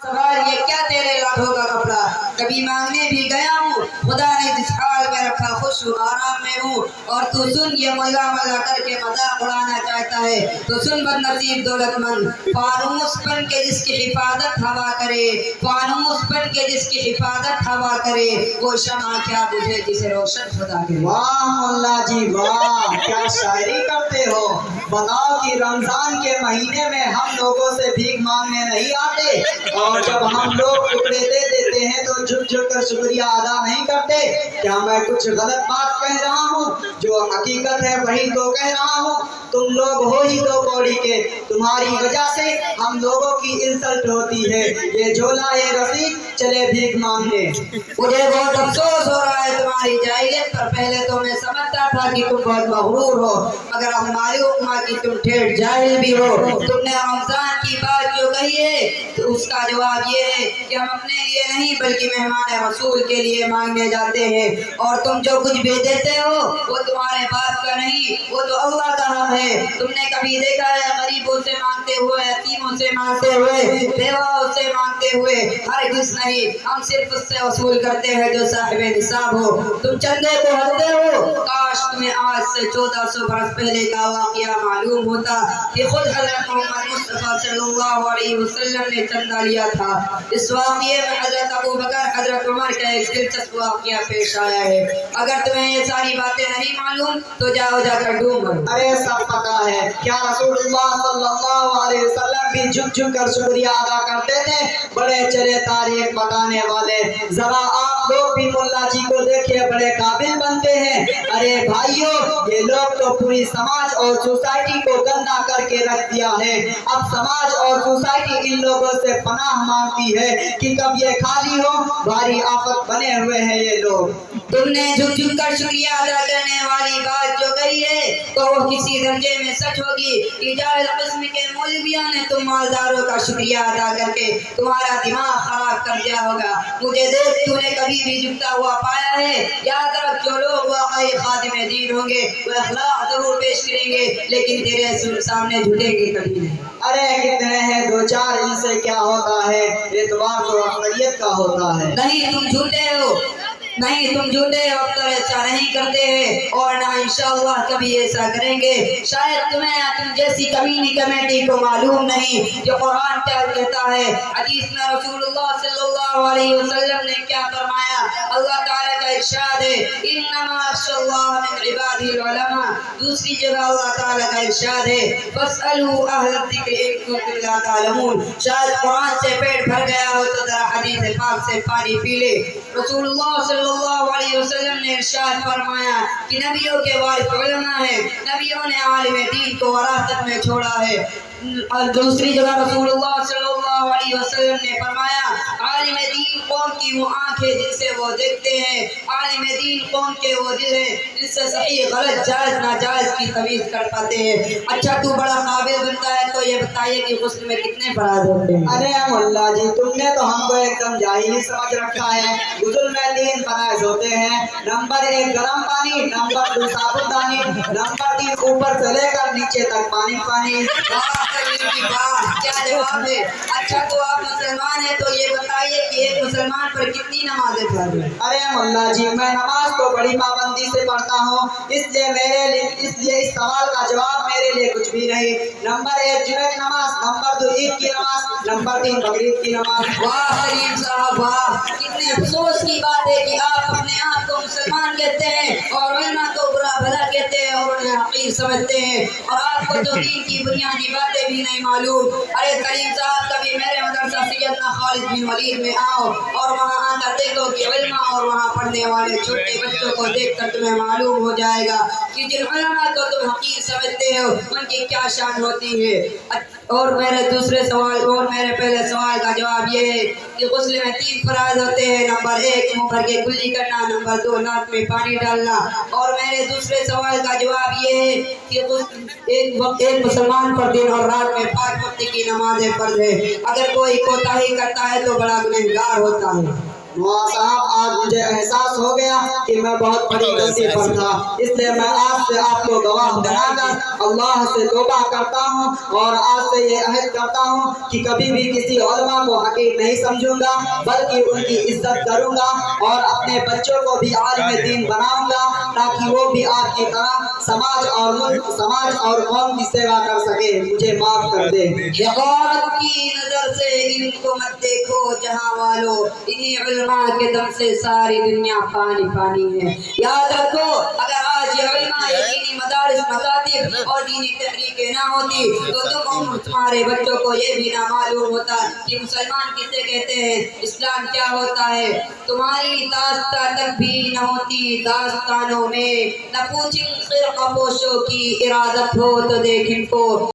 सवाल ये क्या तेरे लाखों का कपड़ा, कभी मांगने भी गया हूँ, खुदा ने जिस हाल में रखा खुश हूँ आराम में हूँ। और तू सुन ये मल्ला मल्ला करके मजाक उड़ाना चाहता है तो सुन बदनसीब दौलतमंद, फानूस बन के जिसकी हिफाजत हवा करे, फानूस बन के जिसकी हिफाजत हवा करे, वो शमा क्या बुझे जिसे रोशन खुदा करे। वाह मुल्ला जी वाह, क्या शायरी करते हो। बताओ कि रमजान के महीने में हम लोगों से भीख मांगने नहीं आते और जब हम लोग टुकड़े दे देते हैं तो झुक झुक कर शुक्रिया अदा नहीं करते। क्या मैं कुछ गलत बात कह रहा हूँ? जो हकीकत है वही तो कह रहा हूँ। तुम लोग हो ही तो कौड़ी के, तुम्हारी वजह से हम लोगों की इंसल्ट होती है। ये झोला ये रसीद चले भीख मांगने। मुझे बहुत अफसोस हो रहा है तुम्हारी जाहिलियत पर। पहले तो मैं समझता था कि तुम बहुत मगरूर हो, मगर अब मालूम हुआ कि तुम ठेठ जाहिल भी हो। तुमने रमजान की बात जो कही है तो उसका जवाब ये है कि हम अपने लिए नहीं बल्कि मेहमान रसूल के लिए मांगने जाते हैं। और तुम जो कुछ भी देते हो वो तुम्हारे बाप का नहीं, वो तो अल्लाह का हक है। तुमने कभी देखा है गरीबों से मांगते हुए, यतीमों से मांगते हुए, बेवाओं से मांगते हुए? हरगिज़ नहीं। हम सिर्फ उससे वसूल करते हैं जो साहिब निसाब हो। तुम चंदे को हंसते हो। काश तुम्हें आज से 1400 बरस पहले का वाक़या मालूम होता कि खुद हज़रत मोहम्मद मुस्तफ़ा सल्लल्लाहु अलैहि वसल्लम ने चंदा लिया था। इस वाक़ये में हज़रत अबू बकर, हज़रत उमर का एक दिलचस्प वाक़या पेश आया है। अगर तुम्हें ये सारी बातें नहीं मालूम तो जाओ जाकर ढूंढ लो। अरे सब पता है। क्या रसूलुल्लाह सल्लल्लाहु अलैहि वसल्लम भी झुक झुक कर शुक्रिया अदा करते थे? बड़े चले तारीख बताने वाले। जरा आप लोग भी मुल्ला जी को देखिए, बड़े काबिल बनते हैं। अरे भाइयों, ये लोग तो पूरी समाज और सोसाइटी को गंदा करके रख दिया है। अब समाज और सोसाइटी इन लोगों से पनाह मांगती है कि कब ये खाली हो। भारी आफत बने हुए हैं ये लोग। तुमने झुक झुक कर शुक्रिया अदा करने वाली बात जो कही है तो वो किसी दर्जे में सच होगी कि जाहिल किस्म के मौलवियों ने तुम मालदारों का शुक्रिया अदा करके तुम्हारा दिमाग खराब कर दिया होगा। मुझे देख तूने कभी भी झुकता हुआ पाया है? याद रख, जो लोग वाकई खादिम दीन होंगे वो अखलाक जरूर पेश करेंगे लेकिन तेरे सामने झुकेंगे कभी नहीं। अरे कितने हैं दो चार, इनसे क्या होता है? एतबार तो अकलियत का होता है। नहीं तुम झूठे हो, नहीं तुम झूठे हो। अब तो ऐसा नहीं करते हैं और ना इंशाअल्लाह कभी ऐसा करेंगे। शायद तुम्हें तुम जैसी कमीनी कमेटी को मालूम नहीं जो कुरान क्या कहता है। हदीस में रसूलुल्लाह सल्लल्लाहु अलैहि वसल्लम ने क्या फरमाया? अल्लाह ताला का इरशाद है, इन्नमा अल्लाह मिन इबादिल उलमा। दूसरी जगह अल्लाह ताला का इरशाद है, फसअलू अहल ज़िक्र इन कुंतुम ला तालमून। शायद कुरान से पेट भर गया हो तो जरा हदीस पाक से पानी पी ले। रसूलुल्लाह सल्लल्लाहु अलैहि वसल्लम ने इरशाद फरमाया कि नबियों के वारिस उलमा है, नबियों ने आलिम दीन को वरासत में छोड़ा है। और दूसरी जगह रसूलुल्लाह सल्लल्लाहु अलैहि वसल्लम ने फरमाया, आलिम दीन कौन की वो आंखें जिनसे वो देखते हैं, आलिम दीन कौन के वो दिल है जिससे सही गलत जायज नाजायज की तमीज कर पाते हैं। अच्छा तू बड़ा काबिल बनता है तो ये बताइए कि गुस्ल में कितने फराज होते हैं? अरे मुल्ला जी, तुमने तो हमको एकदम जाहिल समझ रखा है। गुस्ल में 3 फराइज होते हैं। नंबर 1 गर्म पानी, नंबर 2 साबुनदानी, नंबर 3 ऊपर से लेकर नीचे तक पानी पानी। क्या जवाब है? अच्छा तो आप मुसलमान हैं तो ये बताइए कि एक मुसलमान पर कितनी नमाजें फर्ज हैं? अरे मुल्ला जी, मैं नमाज को बड़ी पाबंदी से पढ़ता हूँ, इसलिए इस सवाल का जवाब मेरे लिए कुछ भी नहीं। नंबर 1 जुमे की नमाज, नंबर 2 ईद की नमाज, नंबर 3 बकरीद की नमाज। वाह करीम साहब वाह, कितने अफसोस की बात है कि आप अपने आप को मुसलमान कहते हैं और उलमा को बुरा भला कहते हैं और उन्हें हकीर समझते हैं और आपको तो दीन की बुनियादी बातें भी नहीं मालूम। अरे करीम साहब, कभी मेरे मदरसा सैयदना खालिद बिन वलीद में आओ और वहाँ आकर देखो कि उलमा और वहाँ पढ़ने वाले छोटे बच्चों को देखकर तुम्हें मालूम हो जाएगा कि जिन उलमा को तुम हकीर समझते हो उनकी क्या शान होती है। और मेरे पहले सवाल का जवाब ये है कि गुस्ल में 3 फराज होते हैं। नंबर 1 मुंह भर के कुल्ली करना, नंबर 2 नाक में पानी डालना। और मेरे दूसरे सवाल का जवाब ये है कि एक मुसलमान पर दिन और रात में 5 वक्त की नमाजें फर्ज है। अगर कोई कोताही करता है तो बड़ा गुनहगार होता है। साहब आज मुझे एहसास हो गया कि मैं बहुत बड़ी गलती पर था, इसलिए मैं आज से आपको गवाह बनाकर अल्लाह से तौबा करता हूँ और आज से ये अहद करता हूँ कि कभी भी किसी उलमा को हकीर नहीं समझूंगा, बल्कि उनकी इज्जत करूंगा और अपने बच्चों को भी आलिम दीन बनाऊंगा, ताकि वो भी आपकी तरह समाज और मुल्क, समाज और कौम की सेवा कर सके। मुझे माफ कर दे। यक़ावत की नजर से इनको मत देखो जहां वालों, इन्हीं उलमा के दम से सारी दुनिया पानी पानी है। याद रखो, अगर आज ये उलमा, ये दीनी मदारिस, मकातिब और दीनी तहरीकें ना होती तो तुम्हारे बच्चों को ये भी ना मालूम होता कि मुसलमान किसे कहते हैं, इस्लाम क्या होता है। तुम्हारी दास्तां तक भी न होती दास्तानों में, न पूछें फ़िरक़ा पोशों की इरादत हो तो देख इनको।